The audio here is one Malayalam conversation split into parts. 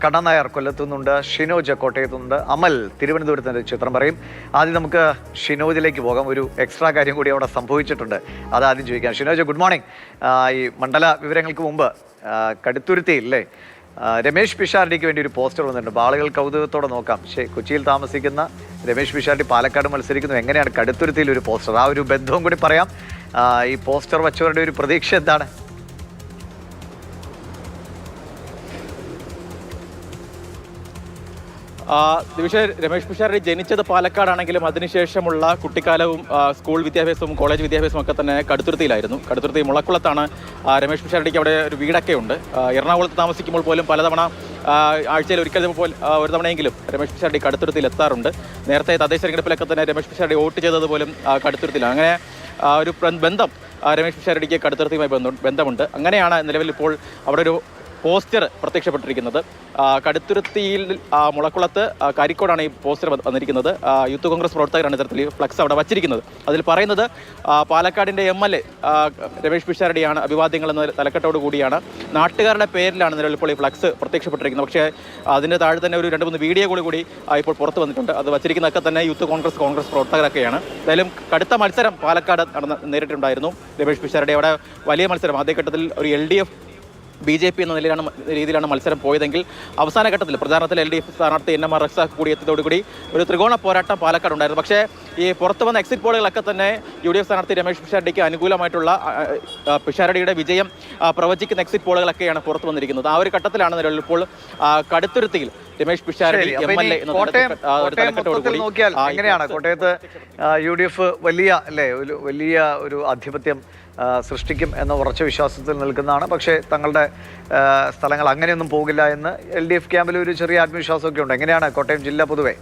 കണ്ണൻ നായർ കൊല്ലത്തുനിന്നുണ്ട്, ഷിനോജ് കോട്ടയത്തുനിന്നുണ്ട്, അമൽ തിരുവനന്തപുരത്തിൻ്റെ ചിത്രം പറയും. ആദ്യം നമുക്ക് ഷിനോജിലേക്ക് പോകാം. ഒരു എക്സ്ട്രാ കാര്യം കൂടി അവിടെ സംഭവിച്ചിട്ടുണ്ട്, അതാദ്യം ചോദിക്കാം. Shinoj, good morning. ഈ മണ്ഡല വിവരങ്ങൾക്ക് മുമ്പ് കടുത്തുരുത്തിയില്ലേ രമേശ് പിഷാരടിക്ക് വേണ്ടി ഒരു പോസ്റ്റർ വന്നിട്ടുണ്ട്. ആളുകൾ കൗതുകത്തോടെ നോക്കാം. കൊച്ചിയിൽ താമസിക്കുന്ന രമേശ് പിഷാരടി പാലക്കാട് മത്സരിക്കുന്നു. എങ്ങനെയാണ് കടുത്തുരുത്തിയിൽ ഒരു പോസ്റ്റർ? ആ ഒരു ബന്ധവും കൂടി പറയാം. ഈ പോസ്റ്റർ വച്ചവരുടെ ഒരു പ്രതീക്ഷ എന്താണ്? രമേശ് പിഷാരടി ജനിച്ചത് പാലക്കാടാണെങ്കിലും അതിനുശേഷമുള്ള കുട്ടിക്കാലവും സ്കൂൾ വിദ്യാഭ്യാസവും കോളേജ് വിദ്യാഭ്യാസവും ഒക്കെ തന്നെ കടുത്തുരുത്തിയിലായിരുന്നു. കടുത്തുരുത്തി മുളക്കുളത്താണ് രമേശ് പിഷാരടിക്ക് അവിടെ ഒരു വീടൊക്കെ ഉണ്ട്. എറണാകുളത്ത് താമസിക്കുമ്പോൾ പോലും പലതവണ ആഴ്ചയിൽ ഒരു തവണയെങ്കിലും രമേശ് പിഷാരടി കടുത്തുരുത്തിയിൽ എത്താറുണ്ട്. നേരത്തെ തദ്ദേശ തെരഞ്ഞെടുപ്പിലൊക്കെ തന്നെ രമേശ് പിഷാരടി വോട്ട് ചെയ്തത് പോലും കടുത്തുരുത്തിയിലാണ്. അങ്ങനെ ഒരു ബന്ധം രമേശ് പിഷാരടിക്ക് കടുത്തുരുത്തിയുമായി ബന്ധമുണ്ട്. അങ്ങനെയാണ് നിലവിൽ ഇപ്പോൾ അവിടെ ഒരു പോസ്റ്റർ പ്രത്യക്ഷപ്പെട്ടിരിക്കുന്നത്. കടുത്തുരുത്തിയിൽ മുളക്കുളത്ത് കാരിക്കോടാണ് ഈ പോസ്റ്റർ വന്നിരിക്കുന്നത്. യൂത്ത് കോൺഗ്രസ് പ്രവർത്തകരാണ് ഇത്തരത്തിൽ ഫ്ലക്സ് അവിടെ വച്ചിരിക്കുന്നത്. അതിൽ പറയുന്നത് പാലക്കാടിൻ്റെ MLA രമേശ് പിഷാരടിയാണ്, അഭിവാദ്യങ്ങൾ എന്ന തലക്കെട്ടോടു കൂടിയാണ്. നാട്ടുകാരുടെ പേരിലാണ് നിലവിൽ ഇപ്പോൾ ഈ ഫ്ലക്സ് പ്രത്യക്ഷപ്പെട്ടിരിക്കുന്നത്. പക്ഷേ അതിൻ്റെ താഴെ തന്നെ ഒരു 2-3 വീഡിയോ കൂടി ഇപ്പോൾ പുറത്ത് വന്നിട്ടുണ്ട്. അത് വച്ചിരിക്കുന്നതൊക്കെ തന്നെ യൂത്ത് കോൺഗ്രസ് പ്രവർത്തകരൊക്കെയാണ്. എന്തായാലും കടുത്ത മത്സരം പാലക്കാട് നേരിട്ടുണ്ടായിരുന്നു രമേശ് പിഷാരടി. അവിടെ വലിയ മത്സരം ആദ്യഘട്ടത്തിൽ ഒരു LDF BJP എന്ന രീതിയിലാണ് മത്സരം പോയതെങ്കിൽ അവസാന ഘട്ടത്തിൽ പ്രചാരണത്തിൽ LDF സ്ഥാനാർത്ഥി NMR റസാഖ് കൂടി എത്തിയതോടുകൂടി ഒരു ത്രികോണ പോരാട്ടം പാലക്കാട് ഉണ്ടായിരുന്നു. പക്ഷേ ഈ പുറത്തു വന്ന എക്സിറ്റ് പോളുകളൊക്കെ തന്നെ UDF സ്ഥാനാർത്ഥി രമേശ് പിഷാരടിക്ക് അനുകൂലമായിട്ടുള്ള പിഷാരടിയുടെ വിജയം പ്രവചിക്കുന്ന എക്സിറ്റ് പോളുകളൊക്കെയാണ് പുറത്തു വന്നിരിക്കുന്നത്. ആ ഒരു ഘട്ടത്തിലാണ് നിലവിൽ ഇപ്പോൾ കടുത്തുരുത്തിയിൽ രമേശ് പിഷാരടി MLA എങ്ങനെയാണ് കോട്ടയത്ത് UDF വലിയ ഒരു ആധിപത്യം സൃഷ്ടിക്കും എന്ന ഉറച്ച വിശ്വാസത്തിൽ നിൽക്കുന്നതാണ്. പക്ഷേ തങ്ങളുടെ സ്ഥലങ്ങൾ അങ്ങനെയൊന്നും പോകില്ല എന്ന് LDF ക്യാമ്പിൽ ഒരു ചെറിയ ആത്മവിശ്വാസമൊക്കെ ഉണ്ട്. എങ്ങനെയാണ് കോട്ടയം ജില്ല പൊതുവെ?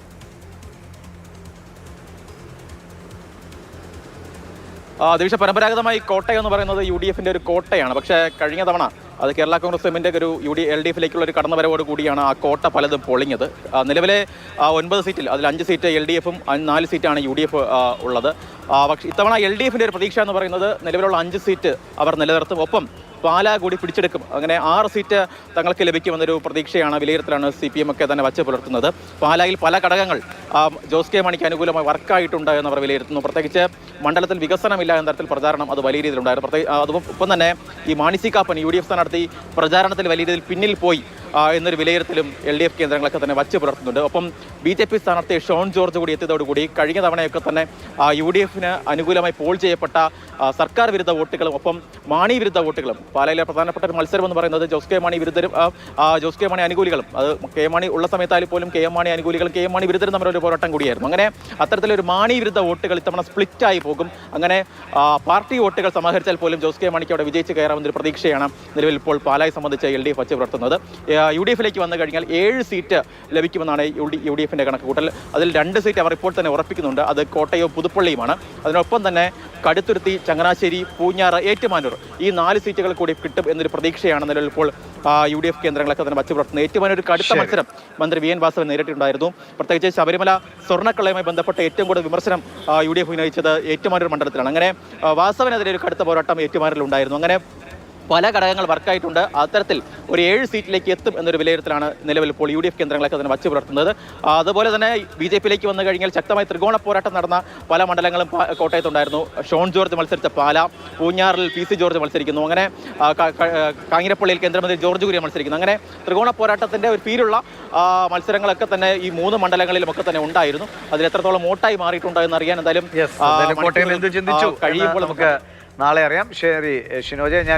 ദിവിഷ, പരമ്പരാഗതമായി കോട്ടയം എന്ന് പറയുന്നത് UDFന്റെ ഒരു കോട്ടയാണ്. പക്ഷേ കഴിഞ്ഞ തവണ അത് കേരള കോൺഗ്രസ് എമ്മിൻ്റെ ഒരു LDFിലേക്കുള്ള ഒരു കടന്നുവരവോട് കൂടിയാണ് ആ കോട്ട പലതും പൊളിഞ്ഞത്. നിലവിലെ 9 സീറ്റിൽ അതിൽ 5 സീറ്റ് LDFും 4 സീറ്റാണ് UDF ഉള്ളത്. പക്ഷേ ഇത്തവണ LDFിൻ്റെ ഒരു പ്രതീക്ഷ എന്ന് പറയുന്നത് നിലവിലുള്ള 5 സീറ്റ് അവർ നിലനിർത്തും, ഒപ്പം പാലാ കൂടി പിടിച്ചെടുക്കും. അങ്ങനെ 6 സീറ്റ് തങ്ങൾക്ക് ലഭിക്കുമെന്നൊരു പ്രതീക്ഷയാണ്, വിലയിരുത്തലാണ് CPM ഒക്കെ തന്നെ വച്ച് പുലർത്തുന്നത്. പാലായിൽ പല ഘടകങ്ങൾ ജോസ് കെ മാണിക്ക് അനുകൂലമായി വർക്കായിട്ടുണ്ട് എന്നവർ വിലയിരുത്തുന്നു. പ്രത്യേകിച്ച് മണ്ഡലത്തിൽ വികസനമില്ല എന്ന തരത്തിൽ പ്രചാരണം അത് വലിയ രീതിയിലുണ്ടായിരുന്നു. അതോടൊപ്പം തന്നെ ഈ മാണി സി കാപ്പൻ UDF സ്ഥാനാർത്ഥി പ്രചാരണത്തിൽ വലിയ രീതിയിൽ പിന്നിൽ പോയി എന്നൊരു വിലയിരുത്തലും LDF കേന്ദ്രങ്ങളൊക്കെ തന്നെ വച്ച് പുലർത്തുന്നുണ്ട്. ഒപ്പം BJP സ്ഥാനാർത്ഥി ഷോൺ ജോർജ് കൂടി എത്തിയതോടുകൂടി കഴിഞ്ഞ തവണയൊക്കെ തന്നെ UDFന് അനുകൂലമായി പോൾ ചെയ്യപ്പെട്ട സർക്കാർ വിരുദ്ധ വോട്ടുകളും ഒപ്പം മാണി വിരുദ്ധ വോട്ടുകളും, പാലയിലെ പ്രധാനപ്പെട്ട ഒരു മത്സരം എന്ന് പറയുന്നത് ജോസ് കെ മാണി വിരുദ്ധരും ജോസ് കെ മാണി അനുകൂലികളും, അത് കെ മാണി ഉള്ള സമയത്തായാലും പോലും KM മാണി അനുകൂലികളും KM മാണി വിരുദ്ധരും തമ്മിലൊരു പോരാട്ടം കൂടിയായിരുന്നു. അങ്ങനെ അത്തരത്തിലൊരു മാണി വിരുദ്ധ വോട്ടുകൾ ഇത്തവണ സ്പ്ലിറ്റായി പോകും. അങ്ങനെ പാർട്ടി വോട്ടുകൾ സമാഹരിച്ചാൽ പോലും ജോസ് കെ മാണിക്ക് അവിടെ വിജയിച്ച് കയറാമെന്നൊരു പ്രതീക്ഷയാണ് നിലവിൽ ഇപ്പോൾ പാലായി സംബന്ധിച്ച് LDF വച്ച് പുലർത്തുന്നത്. UDFിലേക്ക് വന്നു കഴിഞ്ഞാൽ 7 സീറ്റ് ലഭിക്കുമെന്നാണ് UDFിൻ്റെ കണക്കുകൂട്ടൽ. അതിൽ 2 സീറ്റ് അവർ ഇപ്പോൾ തന്നെ ഉറപ്പിക്കുന്നുണ്ട്. അത് കോട്ടയവും പുതുപ്പള്ളിയുമാണ്. അതിനൊപ്പം തന്നെ കടുത്തുരുത്തി, ചങ്ങനാശ്ശേരി, പൂഞ്ഞാറ്, ഏറ്റുമാനൂർ ഈ 4 സീറ്റുകൾ കൂടി കിട്ടും എന്നൊരു പ്രതീക്ഷയാണ് നിലവിൽ ഇപ്പോൾ UDF കേന്ദ്രങ്ങളൊക്കെ തന്നെ വച്ച് പുലർത്തുന്നത്. ഏറ്റുമാനൂർ ഒരു കടുത്ത മത്സരം മന്ത്രി VN വാസവൻ നേരിട്ടുണ്ടായിരുന്നു. പ്രത്യേകിച്ച് ശബരിമല സ്വർണ്ണക്കള്ളയുമായി ബന്ധപ്പെട്ട് ഏറ്റവും കൂടുതൽ വിമർശനം UDF ഉന്നയിച്ചത് ഏറ്റുമാനൂർ മണ്ഡലത്തിലാണ്. അങ്ങനെ വാസവനെതിരെ ഒരു കടുത്ത പോരാട്ടം ഏറ്റുമാനൂരിൽ ഉണ്ടായിരുന്നു. അങ്ങനെ പല ഘടകങ്ങൾ വർക്കായിട്ടുണ്ട്. അത്തരത്തിൽ ഒരു 7 സീറ്റിലേക്ക് എത്തും എന്നൊരു വിലയിരുത്തലാണ് നിലവിൽ ഇപ്പോൾ UDF കേന്ദ്രങ്ങളൊക്കെ തന്നെ വച്ച് പുലർത്തുന്നത്. അതുപോലെ തന്നെ BJPയിലേക്ക് വന്നു കഴിഞ്ഞാൽ ശക്തമായി ത്രികോണ പോരാട്ടം നടന്ന പല മണ്ഡലങ്ങളും കോട്ടയത്തുണ്ടായിരുന്നു. ഷോൺ ജോർജ് മത്സരിച്ച പാല, പൂഞ്ഞാറിൽ PC ജോർജ് മത്സരിക്കുന്നു. അങ്ങനെ കാഞ്ഞിരപ്പള്ളിയിൽ കേന്ദ്രമന്ത്രി ജോർജ് കുര്യൻ മത്സരിക്കുന്നു. അങ്ങനെ ത്രികോണ പോരാട്ടത്തിൻ്റെ ഒരു ഫീലുള്ള മത്സരങ്ങളൊക്കെ തന്നെ ഈ 3 മണ്ഡലങ്ങളിലുമൊക്കെ തന്നെ ഉണ്ടായിരുന്നു. അതിൽ എത്രത്തോളം വോട്ടായി മാറിയിട്ടുണ്ടോ എന്ന് അറിയാൻ എന്തായാലും കഴിയുമ്പോൾ നമുക്ക് നാളെ അറിയാം. ശരി ഷിനോജെ, ഞാൻ